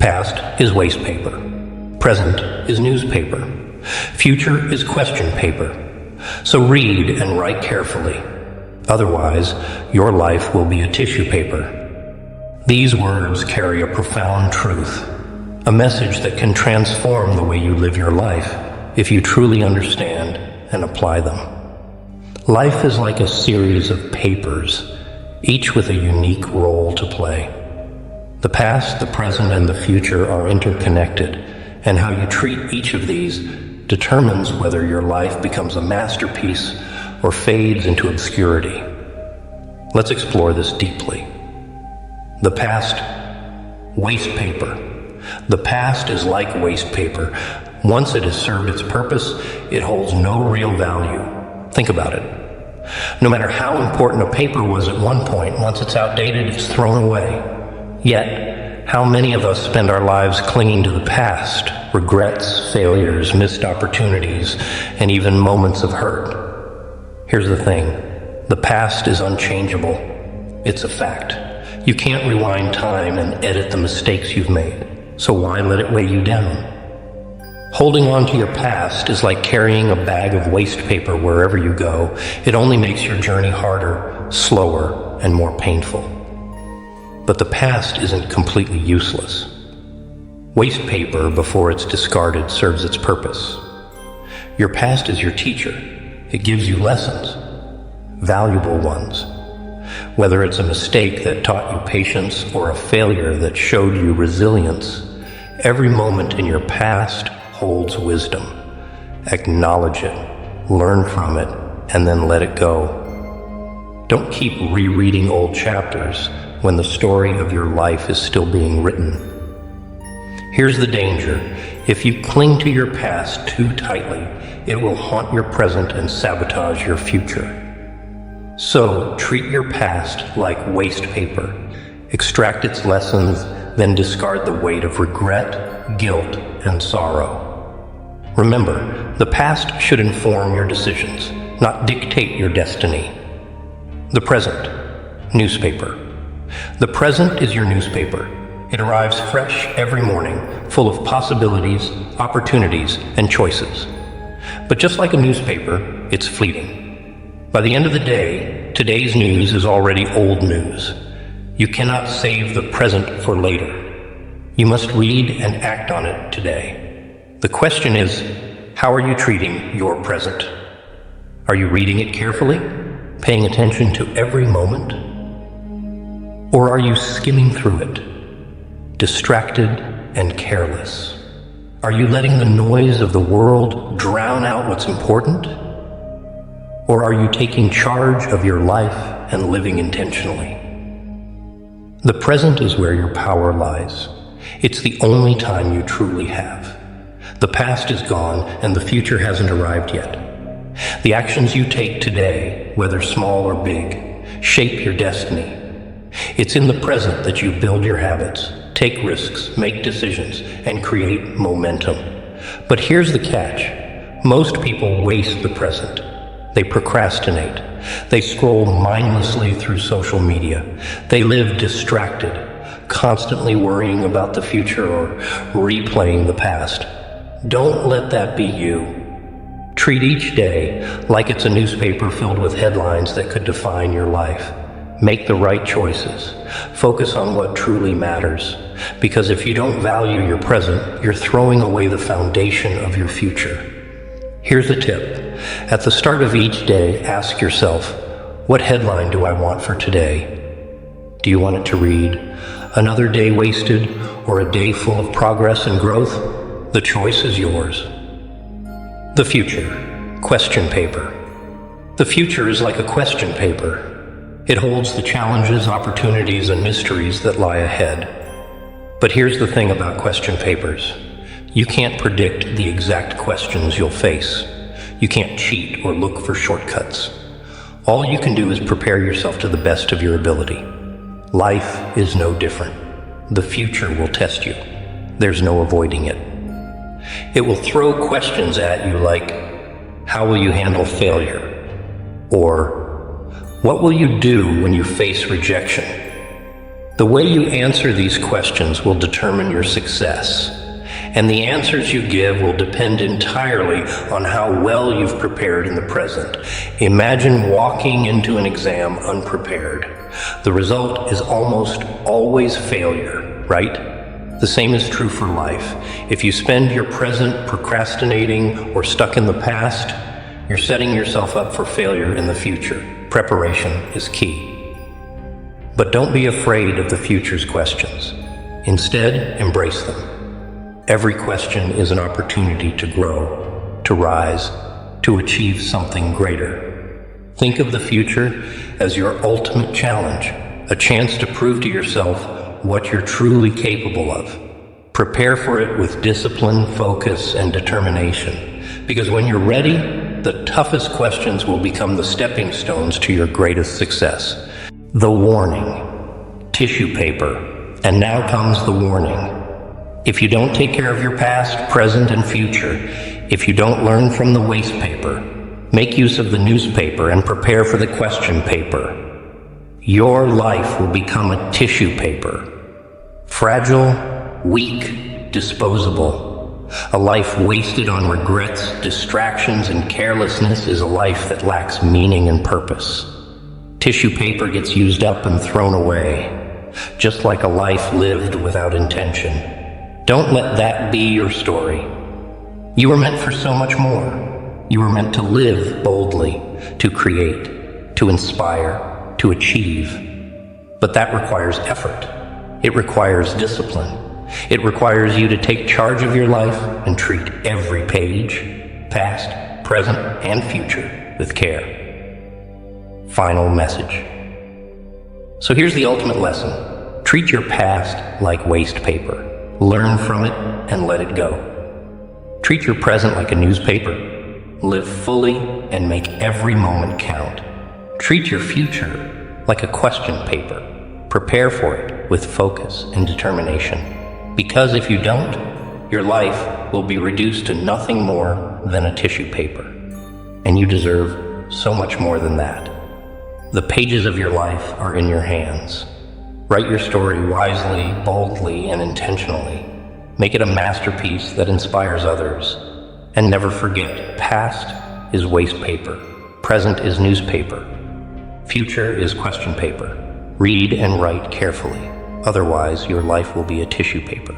Past is waste paper. Present is newspaper. Future is question paper. So read and write carefully. Otherwise, your life will be a tissue paper. These words carry a profound truth, a message that can transform the way you live your life if you truly understand and apply them. Life is like a series of papers, each with a unique role to play. The past, the present, and the future are interconnected, and how you treat each of these determines whether your life becomes a masterpiece or fades into obscurity. Let's explore this deeply. The past, waste paper. The past is like waste paper. Once it has served its purpose, it holds no real value. Think about it. No matter how important a paper was at one point, once it's outdated, it's thrown away. Yet, how many of us spend our lives clinging to the past, regrets, failures, missed opportunities, and even moments of hurt? Here's the thing. The past is unchangeable. It's a fact. You can't rewind time and edit the mistakes you've made. So why let it weigh you down? Holding on to your past is like carrying a bag of waste paper wherever you go. It only makes your journey harder, slower, and more painful. But the past isn't completely useless. Waste paper, before it's discarded, serves its purpose. Your past is your teacher. It gives you lessons, valuable ones. Whether it's a mistake that taught you patience or a failure that showed you resilience, every moment in your past holds wisdom. Acknowledge it, learn from it, and then let it go. Don't keep rereading old chapters when the story of your life is still being written. Here's the danger. If you cling to your past too tightly, it will haunt your present and sabotage your future. So treat your past like waste paper. Extract its lessons, then discard the weight of regret, guilt, and sorrow. Remember, the past should inform your decisions, not dictate your destiny. The present, newspaper. The present is your newspaper. It arrives fresh every morning, full of possibilities, opportunities, and choices. But just like a newspaper, it's fleeting. By the end of the day, today's news is already old news. You cannot save the present for later. You must read and act on it today. The question is, how are you treating your present? Are you reading it carefully, paying attention to every moment? Or are you skimming through it, distracted and careless? Are you letting the noise of the world drown out what's important? Or are you taking charge of your life and living intentionally? The present is where your power lies. It's the only time you truly have. The past is gone and the future hasn't arrived yet. The actions you take today, whether small or big, shape your destiny. It's in the present that you build your habits, take risks, make decisions, and create momentum. But here's the catch. Most people waste the present. They procrastinate. They scroll mindlessly through social media. They live distracted, constantly worrying about the future or replaying the past. Don't let that be you. Treat each day like it's a newspaper filled with headlines that could define your life. Make the right choices. Focus on what truly matters. Because if you don't value your present, you're throwing away the foundation of your future. Here's a tip. At the start of each day, ask yourself, what headline do I want for today? Do you want it to read, "Another day wasted," or "A day full of progress and growth"? The choice is yours. The future. Question paper. The future is like a question paper. It holds the challenges, opportunities, and mysteries that lie ahead. But here's the thing about question papers. You can't predict the exact questions you'll face. You can't cheat or look for shortcuts. All you can do is prepare yourself to the best of your ability. Life is no different. The future will test you. There's no avoiding it. It will throw questions at you like, how will you handle failure? Or, what will you do when you face rejection? The way you answer these questions will determine your success, and the answers you give will depend entirely on how well you've prepared in the present. Imagine walking into an exam unprepared. The result is almost always failure, right? The same is true for life. If you spend your present procrastinating or stuck in the past, you're setting yourself up for failure in the future. Preparation is key. But don't be afraid of the future's questions. Instead, embrace them. Every question is an opportunity to grow, to rise, to achieve something greater. Think of the future as your ultimate challenge, a chance to prove to yourself what you're truly capable of. Prepare for it with discipline, focus, and determination, because when you're ready, the toughest questions will become the stepping stones to your greatest success. The warning. Tissue paper. And now comes the warning. If you don't take care of your past, present, and future, if you don't learn from the waste paper, make use of the newspaper and prepare for the question paper, your life will become a tissue paper. Fragile, weak, disposable. A life wasted on regrets, distractions, and carelessness is a life that lacks meaning and purpose. Tissue paper gets used up and thrown away, just like a life lived without intention. Don't let that be your story. You were meant for so much more. You were meant to live boldly, to create, to inspire, to achieve. But that requires effort. It requires discipline. It requires you to take charge of your life and treat every page, past, present, and future, with care. Final message. So here's the ultimate lesson. Treat your past like waste paper. Learn from it and let it go. Treat your present like a newspaper. Live fully and make every moment count. Treat your future like a question paper. Prepare for it with focus and determination. Because if you don't, your life will be reduced to nothing more than a tissue paper. And you deserve so much more than that. The pages of your life are in your hands. Write your story wisely, boldly, and intentionally. Make it a masterpiece that inspires others. And never forget, past is waste paper. Present is newspaper. Future is question paper. Read and write carefully. Otherwise, your life will be a tissue paper.